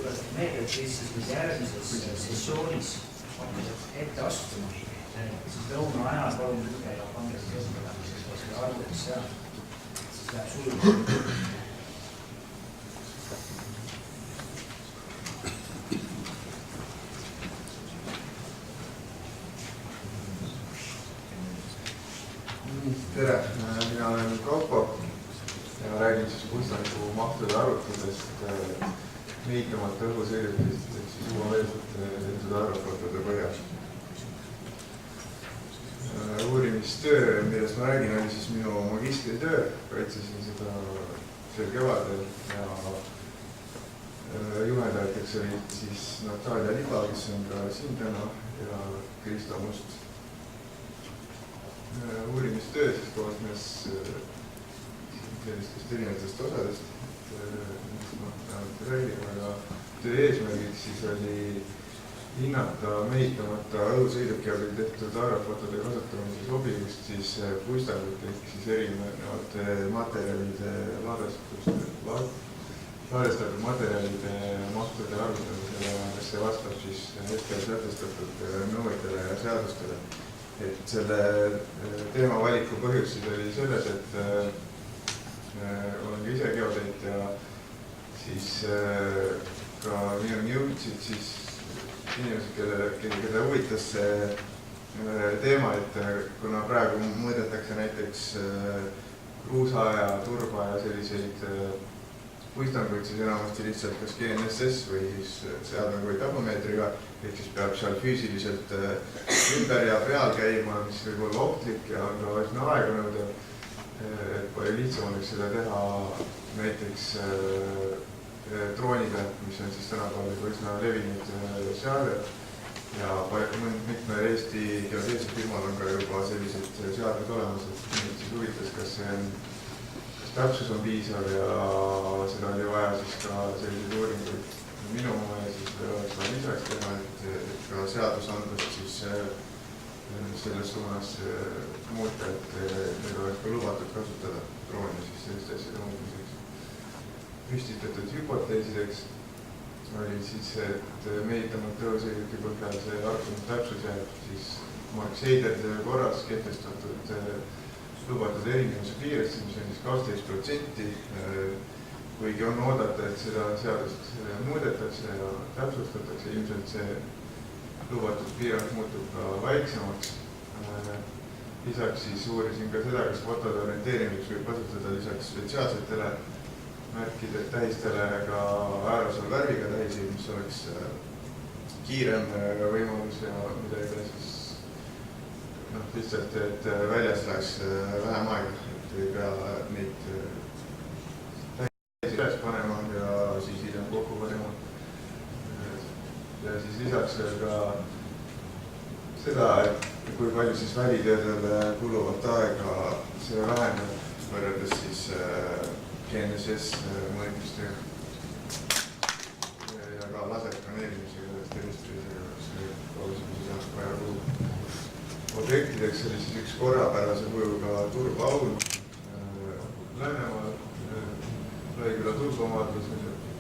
tuletan meelde, et kes siis järgmises sessioonis ette astuma, siis lõuna ajal palun lüge ja pange siis esindamiseks või selle arvudeks seal, siis läheb sujuvalt. Tere, mina olen Kaupo ja räägin siis puistaniku mahtude arvutusest mehitamata õhusõidukist ehk siis uuemeelselt tehtud aerofotode põhjal. Uurimistöö, millest ma räägin, oli siis minu magistritöö, kaitsesin seda sel kevadel ja juhendajateks olid siis Natalja Liba, kes on ka siin täna, ja Krista Must. Uurimistöö siis koosnes sellistest erinevatest osadest, aga töö eesmärgiks siis oli hinnata mehitamata õhusõiduki abil tehtud aerofotode kasutamise sobivust siis puistangute ehk siis erinevate materjalide ladestatud materjalide mahtude arvutamisele, kas see vastab siis hetkel sätestatud nõuetele ja seadustele. Et selle teema valiku põhjus siis oli selles, et olen ka ise geodeet ja siis ka minuni jõudsid siis inimesed, keda huvitas see teema, et kuna praegu mõõdetakse näiteks kruusa ja turba ja selliseid puistanguid, siis enamasti lihtsalt kas GNSS või siis seadmega või tahomeetriga, ehk siis peab seal füüsiliselt ümber ja peal käima, mis võib olla ohtlik ja on ka üsna aeganõudev. Palju lihtsam oleks seda teha näiteks drooniga, mis on siis tänapäeval juba üsna levinud seade. Ja mitmel Eesti geodeetsel firmal on ka juba sellised seadmed olemas, et siis huvitas, kas täpsus on piisav ja seda oli vaja siis ka selliseid uuringuid minu ja siis oleks vaja lisaks teha, et ka seadusandlust siis selles suunas muuta, et meil oleks ka lubatud kasutada droone siis selliste asjade muutmiseks. Püstitatud hüpoteesideks oli siis, et mehitamata õhusõiduki põhjal see arvutustäpsus jääb siis Mark Seideri korras kehtestatud lubatud erinevuse piiresse, mis on siis 12%, kuigi on oodata, et seda seadust muudetakse ja täpsustatakse, ilmselt see lubatud piirang muutub ka väiksemaks. Lisaks siis uurisin ka seda, kas fotode orienteerimiseks võib kasutada lisaks spetsiaalsetele märkide tähistele ka aerosol värviga tähisi, mis oleks kiirem võimalus ja midagi siis lihtsalt, et väljas läheks vähem aega, et ei pea neid tähisi üles panema ja siis hiljem kokku panema. Ja siis lisaks veel ka seda, et kui palju siis välitöödele kuluvat aega see väheneb võrreldes siis GNSS mõõtmistega ja ka laserskaneerimisega, tervistrisega vaja kulu. Objektideks oli siis üks korrapärase kujuga turbaun Läänemaal, Laigüla turbomaadlus,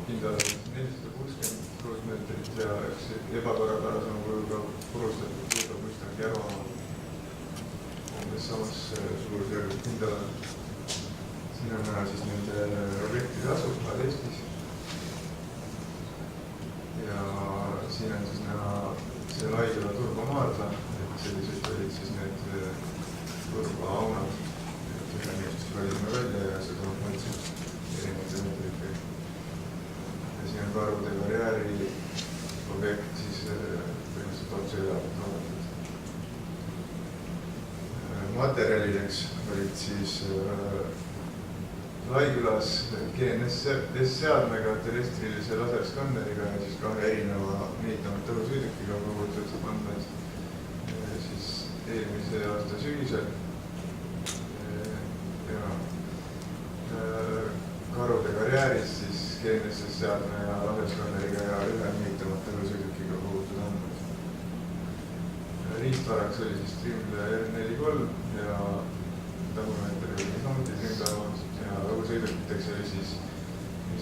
pindal 460 kruusmeetrit ja üks ebakorrapärasema kujuga purustatud turbapuistang Järvamaal umbes samas suurusjärgus pindal. Siin on näha siis nende objektide asukohad Eestis ja siin on siis näha see Laigüla turbomaadla. Sellised olid siis need turvaaunad, et ühemõistust valime välja ja seda on mõtlesin erinevate meetritega. Ja siin on Karude karjääri objekt siis põhimõtteliselt otse ülevat vaadatud. Materjalideks olid siis Laigülas GNSS-seadmega, terrestrilise laserskanneriga ja siis kahe erineva mehitamata õhusõidukiga kogutud andmed eelmise aasta sügisel ja Karude karjääris siis GNSS-seadme ja laserskanneriga ja ühe mehitamata õhusõidukiga kogutud andmed. Riistvaraks oli siis Trimble R43 ja tahumeeter oli samuti Trimble ja õhusõidukiteks oli siis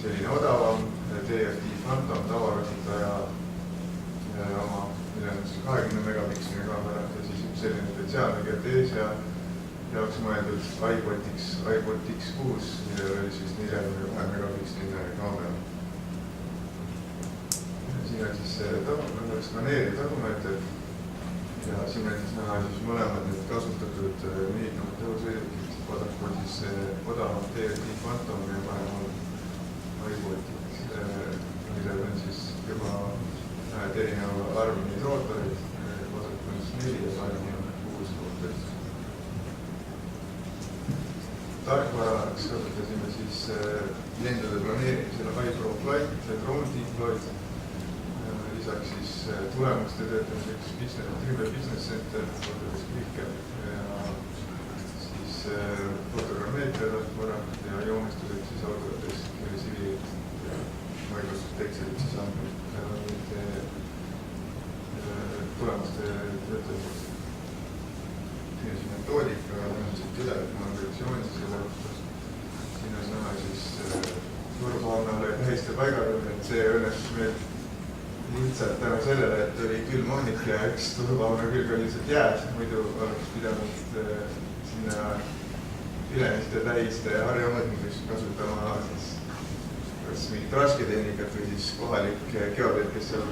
selline odavam TFT Phantom tavakasutaja oma 20 megapiksline kaamera ja siis üks selline spetsiaalne geodeesia jaoks mõeldud iPod X6, millel oli siis 42 megapiksline kaamera. Siin on siis skaneeriv tagumeeter ja siin on siis näha siis mõlemad need kasutatud mehitavad tõusõidukid. Vaadakul siis odavam TFT Phantom ja paremal iPod X, millel on siis juba erineva arvini rootorid, vaadakul on siis 4 ja paremal on 6 rootorid. Tarkvaraks kasutasime siis lendude planeerimisel iProFlight ja Drone Deployed. Lisaks siis tulemuste töötamiseks Trimble Business Center, Autodesk Clicker ja siis fotogrammeetria tarkvara ja joonistused siis Autodesk Civilit ja Microsoft Excelit siis andnud tulemuste töötamiseks. Siin on siin metoodika, on siit üle, et ma olen reaktsiooni selle õhtus. Siin on näha siis turbaannale tähiste paigaldamine, et see õnnestus meil lihtsalt tänu sellele, et oli külm hommik ja üks turbaanne külg oli lihtsalt jääs, muidu oleks pidanud sinna ülemiste tähiste harjamõõtmiseks kasutama siis kas mingit rasketehnikat või siis kohalik geodeet, kes seal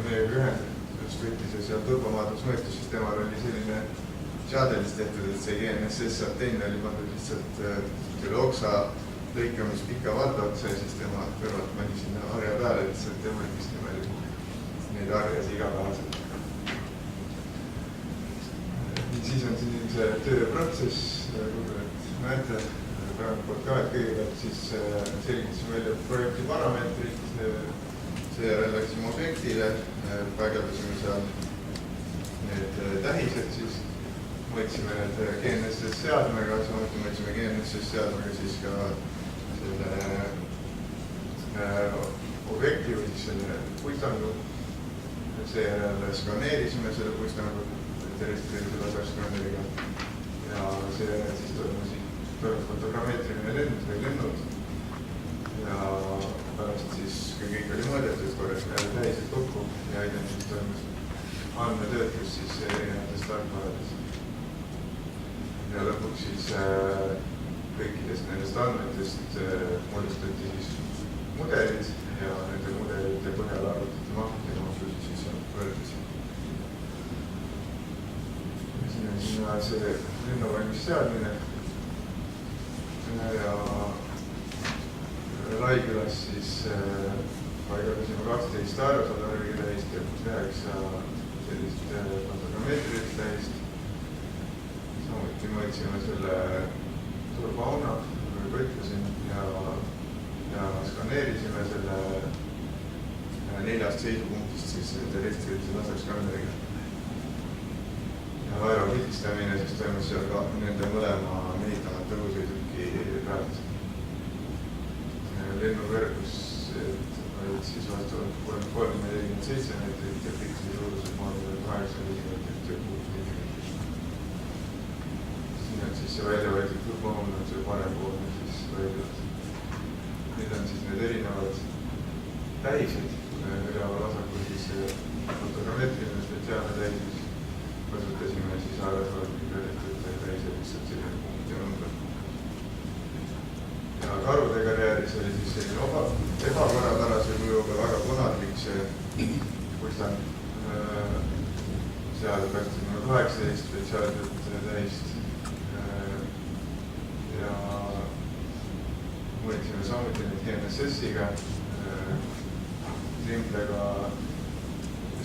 meiega ühendas võttis ja seal turbamaadlus mõõtus, siis temal oli selline seadelis tehtud, et see GNSS antenn oli pandud lihtsalt selle oksa lõikamis pika valda otsa ja siis tema kõrvalt pani sinna harja peale, et tema võttis niimoodi neid harjasi igapäevaselt. Siis on siin see tööprotsess, näete tagantpoolt ka, et kõigepealt siis selgitasime välja projekti parameetrid, seejärel läksime objektile, paigaldasime seal need tähised siis, mõõtsime need GNSS seadmega, samuti mõõtsime GNSS seadmega siis ka selle objekti või siis selle puistangu. Seejärel skaneerisime selle puistangu terrestriaalse laserskaaneriga ja seejärel siis toimus fotogrammeetrimine lennud ja pärast siis, kui kõik oli mõõdetud, korjasime jälle tähised kokku ja hiljem siis toimus andmetöötlus siis erinevatest tarkvaradest. Ja lõpuks siis kõikidest nendest andmetest moodustati siis mudelid ja nende mudelite põhjal arvutati mahti ja mahtusi siis võrdlusime. Siin on sinna see lennuvalmis seadmine ja Raikülas siis paigaldasime 12 aerosolari tähist ja 9 sellist fotogrammeetrilist tähist. Samuti mõõtsime selle turbauna, nagu ütlesin, ja skaneerisime selle 4 seisupunktist siis terrestriaalse laserskaaneriga. Ja aeropildistamine siis toimus seal ka nende mõlema mehitamata õhusõiduki pealt. Lennuvõrgus olid siis vastavalt 347 meetrit ja piksli suurused maadused 8 meetrit ja 6 meetrit. Siin on siis see välja võetud turbaun on see parempoolne siis võetud. Nüüd on siis need erinevad tähised, üleval vasakul siis fotogrammeetrimine spetsiaalne tähises. Kasutasime siis aerosolariga tehtud tähised lihtsalt selline punkt ja number. Ja karude karjääris oli siis selline ebakorrapärase kujuga väga konarlik see puistang. Seal kasutasime 18 spetsiaalset tähist ja mõõtsime samuti neid GNSS-iga, Trimblega,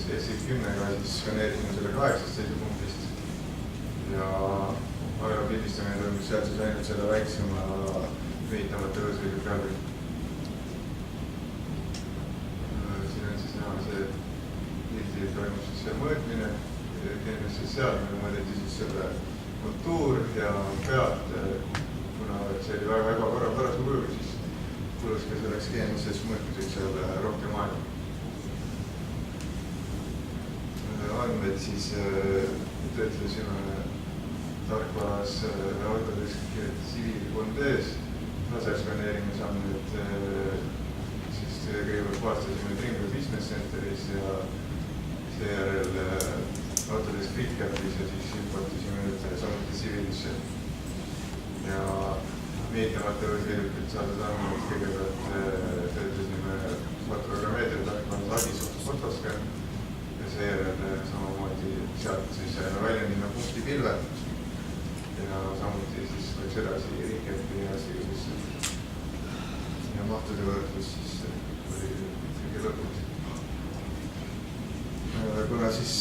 S10-ga siis skaneerisime selle 8 seisupunktist ja aeropildistamine toimus seal siis ainult selle väiksema mehitamata õhusõidu peal. Siin on siis näha see pildi toimus siis see mõõtmine, GNSS seadmine mõõdeti siis selle kontuur ja pealt, kuna see oli väga ebakorrapärase kujuga, siis kulus ka selleks GNSS mõõtmiseks seal rohkem aega. Andmed siis töötlesime tarkvaras Autodesk Civil 3D-s, laserskaneerimise andmed siis kõigepealt puhastasime Tringo Business Centeris ja seejärel Autodesk Recapis ja siis importisime nüüd samuti Civilisse. Ja meediamaterjali sõidukit saadud andmed kõigepealt töötasime fotoprogrammeetrite tarkvannas Agisoft Photoscan ja seejärel samamoodi sealt siis välja minna punktipilve ja samuti siis läks edasi Recapi ja Civilisse. Ja mahtude võrdlus siis oli kõige lõpuks. Kuna siis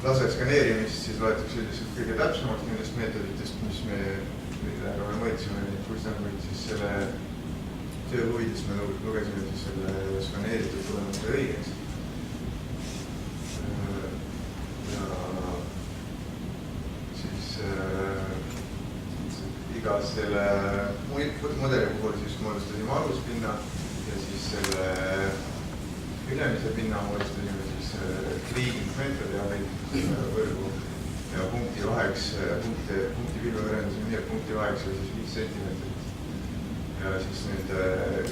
laserskaneerimist siis loetakse üldiselt kõige täpsemaks nendest meetoditest, millega me mõõtsime neid puistandmeid, siis selle töö huvides me lugesime siis selle skaneeritud tulemuse õigeks. Ja siis iga selle mudeli puhul siis moodustasime aluspinna ja siis selle ülemise pinna moodustasime siis cleaning meetodi ja võrgu ja punkti vaheks, punkti pilve võrendasime nii, et punkti vaheks oli siis 5 sentimeetrit. Ja siis nüüd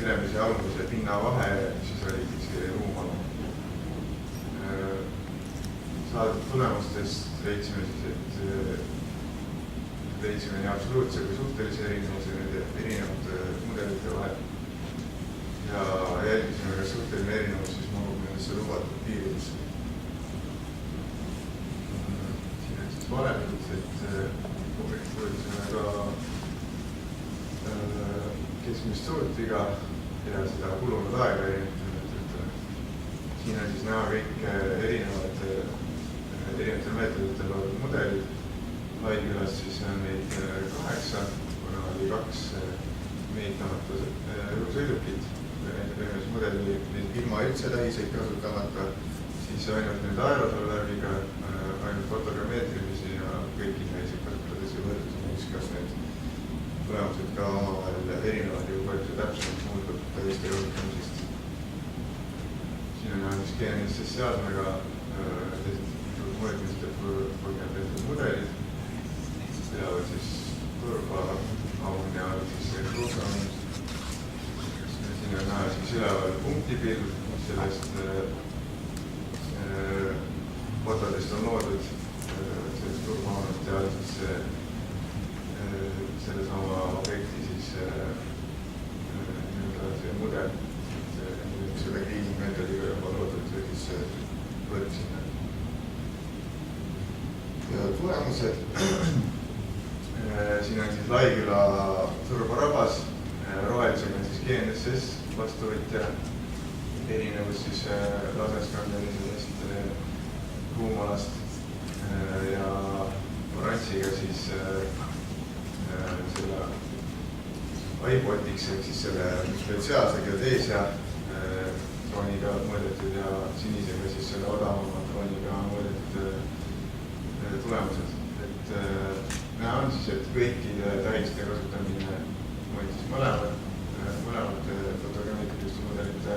ülemise ja alumise pinna vahe siis oli siis ruumala. Saadud tulemustest leidsime siis, et leidsime nii absoluutse kui suhtelise erinevuse nende erinevate mudelite vahel. Ja jälgisime, kas suhteline erinevus siis mahub nendesse lubatud piiridesse. Siin on siis valemid, et uurisime ka keskmist suutviga ja seda kulunud aega erinevatel. Siin on siis näha kõik erinevatel meetoditel loodud mudelid. Laidkülas siis on neid 8, kuna oli 2 mehitamata sõidukit. Näiteks mudeli ilma üldse tähiseid kasutamata, siis ainult nüüd aerosolvärviga, ainult fotogrammeetrilisi ja kõiki tähiseid kasutades ja võrdlusime, kas need tulemused ka omavahel erinevad ja palju see täpsemalt muutub tähiste kasutamisest. Siin on siis GNSS seadmega mõõtmiste põhjal tehtud mudelid, peavad siis turba aun ja siis kruusaun. Siin on näha siis üleval punktipilv, sellest fotodest on loodud sellest turbaunut ja siis sellesama objekti siis see mudel, selle cleaning meetodiga juba loodud või siis võrdsime. Ja tulemused, siin on siis Laiküla turbarabas, rohelisega on siis GNSS vastuvõtja, erinevus siis laserskaneerimisest ruumalast ja oranžiga siis selle iPodiks ehk siis selle spetsiaalse geodeesia drooniga mõõdetud ja sinisega siis selle odavama drooniga mõõdetud tulemused. Et näha on siis, et kõikide tähiste kasutamine mõõtis mõlemad fotogrammeetiliste mudelite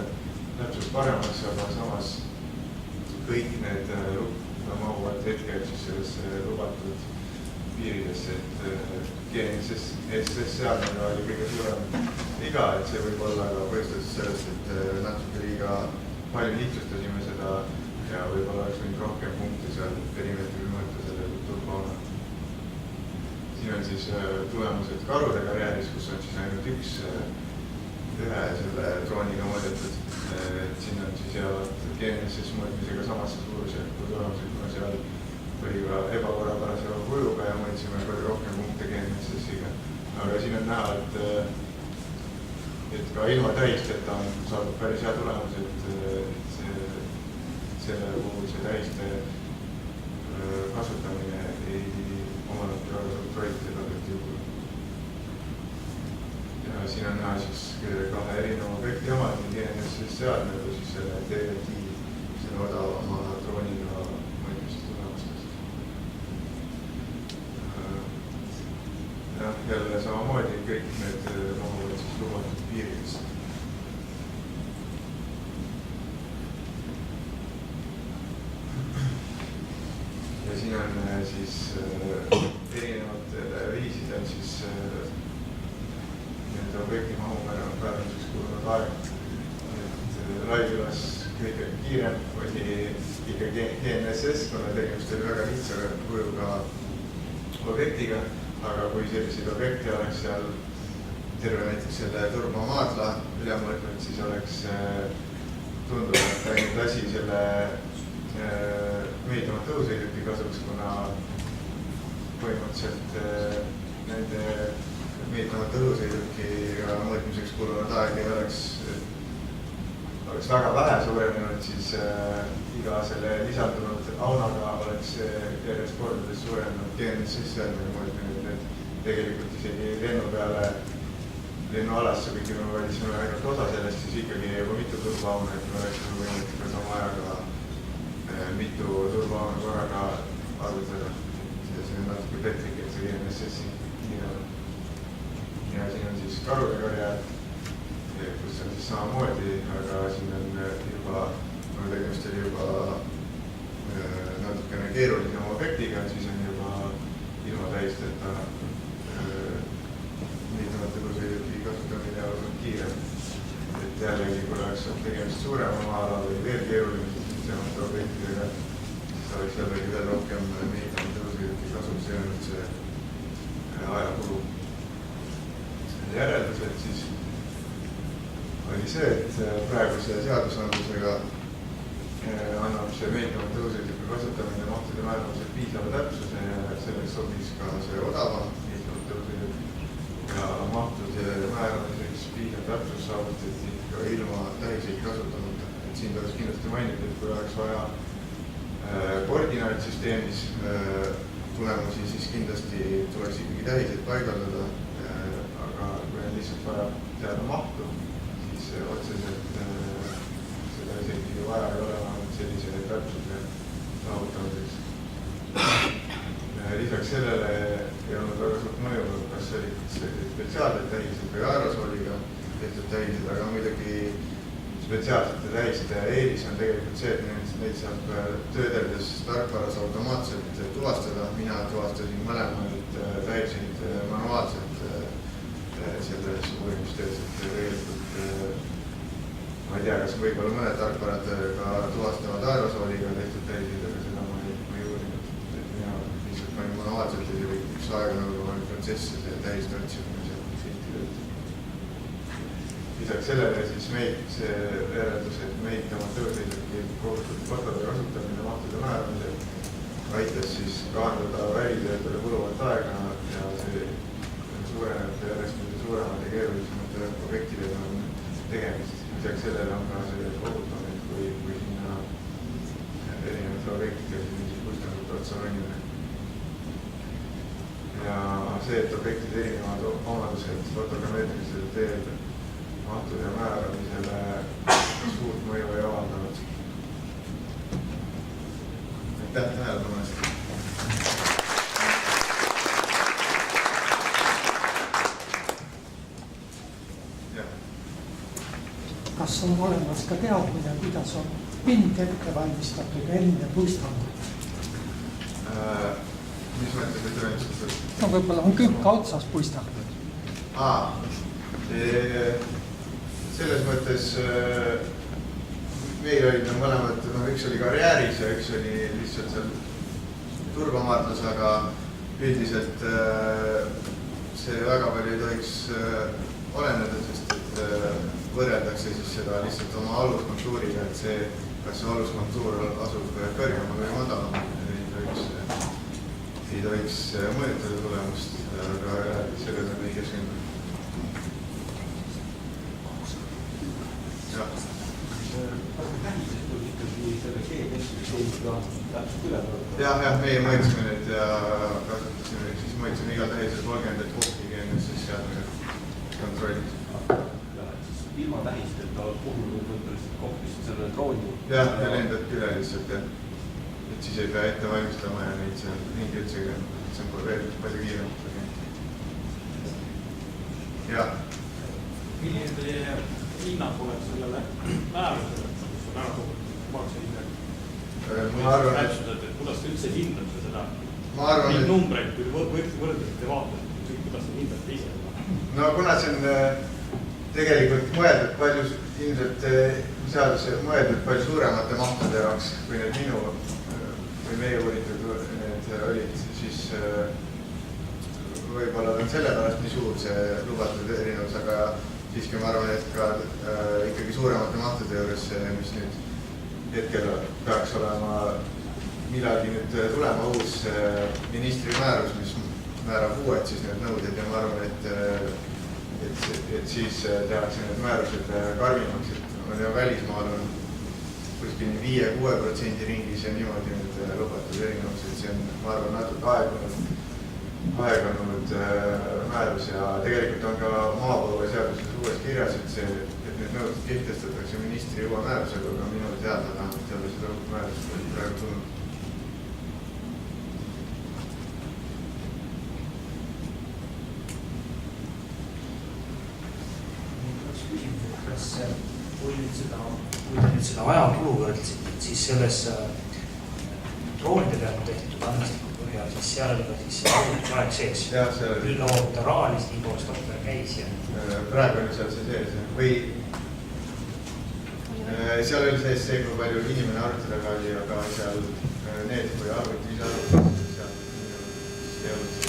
täpselt paremaks, aga samas kõik need mahuvad hetkel siis sellesse lubatud piiridesse, et GNSS seadmega oli kõige suurem viga, et see võib olla ka põhjustatud sellest, et natuke liiga palju lihtsustasime seda ja võib-olla oleks võinud rohkem punkte seal perimeetril mõõta selle turbauna. Siin on siis tulemused karude karjääris, kus on siis ainult ühe selle drooniga mõõdetud. Siin on siis jäävad GNSS mõõtmisega samasse suurusjärku tulemused, kuna seal oli ka ebakorrapärasema kujuga ja mõõtsime palju rohkem punkte GNSS-iga. Aga siin on näha, et ka ilma tähisteta on saadud päris hea tulemus, et selle puhul see tähiste kasutamine ei omanudki väga suurt rolli sellelt juhul. Ja siin on näha siis kahe erineva objekti omad, nii GNSS seadmed või siis selle DLT, selle odavama drooniga mõõtmist tulemustest. Jälle samamoodi kõik need mahuvad siis lubatud piiridest. Ja siin on siis erinevatel viisidel siis nii-öelda objekti mahu määramiseks kulunud aeg. Raikülas kõige kiirem oli ikkagi GNSS, kuna tegemist oli väga lihtsa kujuga objektiga, aga kui selliseid objekte oleks seal terve näiteks selle Turba maadla üle mõõtnud, siis oleks tunduvalt läinud asi selle mehitamata õhusõiduki kasuks, kuna põhimõtteliselt nende mehitamata õhusõidukiga mõõtmiseks kulunud aeg ei oleks väga vähe suurenenud, siis iga selle lisandunud aunaga oleks järjest kordades suurenenud GNSS-seadmine mõõtmine, et tegelikult isegi lennu peale lennualasse, kuigi me valisime ainult osa sellest, siis ikkagi juba mitu turbauna, et me oleks võimalik ka sama ajaga mitu turbauna korraga arvutada. See on natuke petlik, et see GNSS-i kiirem. Ja siin on siis karude karjad, kus on siis samamoodi, aga siin on juba, kui tegemist oli juba natukene keerulisem objektiga, siis on juba ilma tähisteta liitumata õhusõiduki kasutamine olnud kiirem. Et jällegi, kui oleks tegemist suurema maa-ala või veel keerulisemate objektidega, siis oleks jällegi veel rohkem liitumata õhusõiduki kasuks jäänud see ajakulu. Järeldused siis oli see, et praeguse seadusandlusega annab see mehitamata õhusõiduki kasutamine mahtude määramisel piisava täpsuse ja selleks sobiks ka see odavam mehitamata õhusõiduk. Ja mahtude määramiseks piisav täpsus saavutati ka ilma tähiseid kasutamata. Et siin tuleks kindlasti mainida, et kui oleks vaja koordinaatsüsteemis tulemusi, siis kindlasti tuleks ikkagi tähiseid paigaldada, aga kui on lihtsalt vaja teada mahtu, otseselt seda isegi vaja ei ole sellise täpsuse saavutamiseks. Lisaks sellele ei olnud väga suurt mõju, kas olid spetsiaalsed tähised või aerosooliga tehtud tähised, aga muidugi spetsiaalsete tähiste eelis on tegelikult see, et neid saab töödeldes tarkvaras automaatselt tuvastada. Mina tuvastasin mõlemaid tähiseid manuaalselt selles uurimistöös, et tegelikult ma ei tea, kas võib-olla mõned tarkvarad ka tuvastavad aerosooliga tehtud tähiseid, aga seda ma ei uurinud. Mina lihtsalt panin manuaalselt ja see üks aeganõuga protsess ja see tähiste otsimine seal siltidelt. Lisaks sellele siis see järeldus, et mehitamata õhusõiduki kohustatud fotode kasutamine mahtude määramisel aitas siis kahandada välitöödele kuluvat aega ja see suureneb järjest suuremad ja keerulisemate objektidega on tegemist. Lisaks sellele on ka see ohutam, et kui sinna erinevate objektidega mingi kustandute otsa ronimine. Ja see, et objektid erinevad omadused fotogrammeetrilisel teel mahtude määramisele suurt mõju ei avaldanud. Aitäh tähelepanu eest! Kas on olemas ka teadmine, kuidas on pind ette valmistatud enne puistangut? Mis mõttes ette valmistatud? No võib-olla on külka otsas puistatud. Selles mõttes meil olid mõlemad, üks oli karjääris ja üks oli lihtsalt seal turbamaadlus, aga üldiselt see väga palju ei tohiks oleneda, sest et võrreldakse siis seda lihtsalt oma aluskontuuriga, et see, kas see aluskontuur asub kõrgemal või madalamal, ei tohiks mõjutada tulemust, aga selles on ei keskendunud. Jah, meie mõõtsime need ja kasutasime, siis mõõtsime iga tähisel 30 kohti GNSS seadmega kontrollis. Ilma tähisteta puhul kohtusid selle drooni. Jah, ja lendad üle lihtsalt, jah. Et siis ei pea ette valmistama ja neid seal mingi üldse, see on veel palju kiirem. Jah. Milline teie hinnang oleks sellele määrusele, mis on ära toodud makse hinnang? Ma arvan, et kuidas te üldse hindate seda? Ma arvan, neid numbreid, kui võrdlete vaatate, kuidas te hindate ise? no kuna see on tegelikult mõeldud palju, ilmselt seadus mõeldud palju suuremate mahtude jaoks, kui need minu või meie uuritud need olid, siis võib-olla on sellepärast nii suur see lubatud erinevus, aga siiski ma arvan, et ka ikkagi suuremate mahtude juures, mis nüüd hetkel peaks olema millalgi nüüd tulema uus ministri määrus, mis määrab uued siis need nõuded ja ma arvan, et siis tehakse need määrused karmimaks, et on ju välismaal on kuskil 5-6% ringis ja niimoodi need lubatud erinevused, see on, ma arvan, natuke aegunud määrus ja tegelikult on ka maapõueseaduses uues kirjas, et need nõuded kehtestatakse ministri uue määrusega, aga minu teada vähemalt ei ole seda uut määrust praegu tulnud. Kui te nüüd seda ajakulu võrdlesite, siis selles droonide pealt tehtud andmestiku põhjal, siis seal oli ka siis arvutusaeg sees. Nii kaua ta raalis, nii kaua stopper käis ja... Praegu oli seal see sees või seal oli sees see, kui palju inimene arvutada oli, aga seal need, kui arvuti ise arvutada, seal ei olnud see.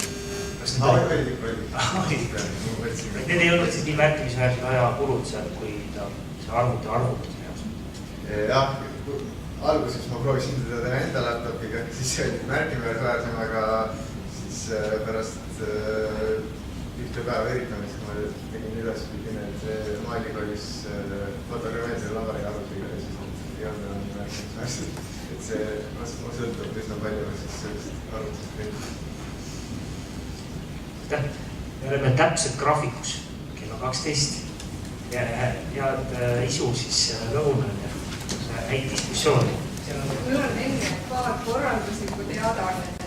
Need ei olnud siis nii märkimisväärsed ajakulud seal, kui ta arvutas. Jah, alguses ma proovisin teda enda laptopiga, siis see oli märkimisväärsem, aga siis pärast ühte päeva eritamist ma tegin ülespidi need maaülikolis fotogrammeetri labari arvutiga ja siis ei olnud enam nii märkimisväärsed. Et see ma sõltub üsna palju siis sellest arvutusest. Me oleme täpselt graafikus kella 12 ja isu siis lõunal ja häid diskussiooni. Mul on enne paar korralduslikku teadaannet.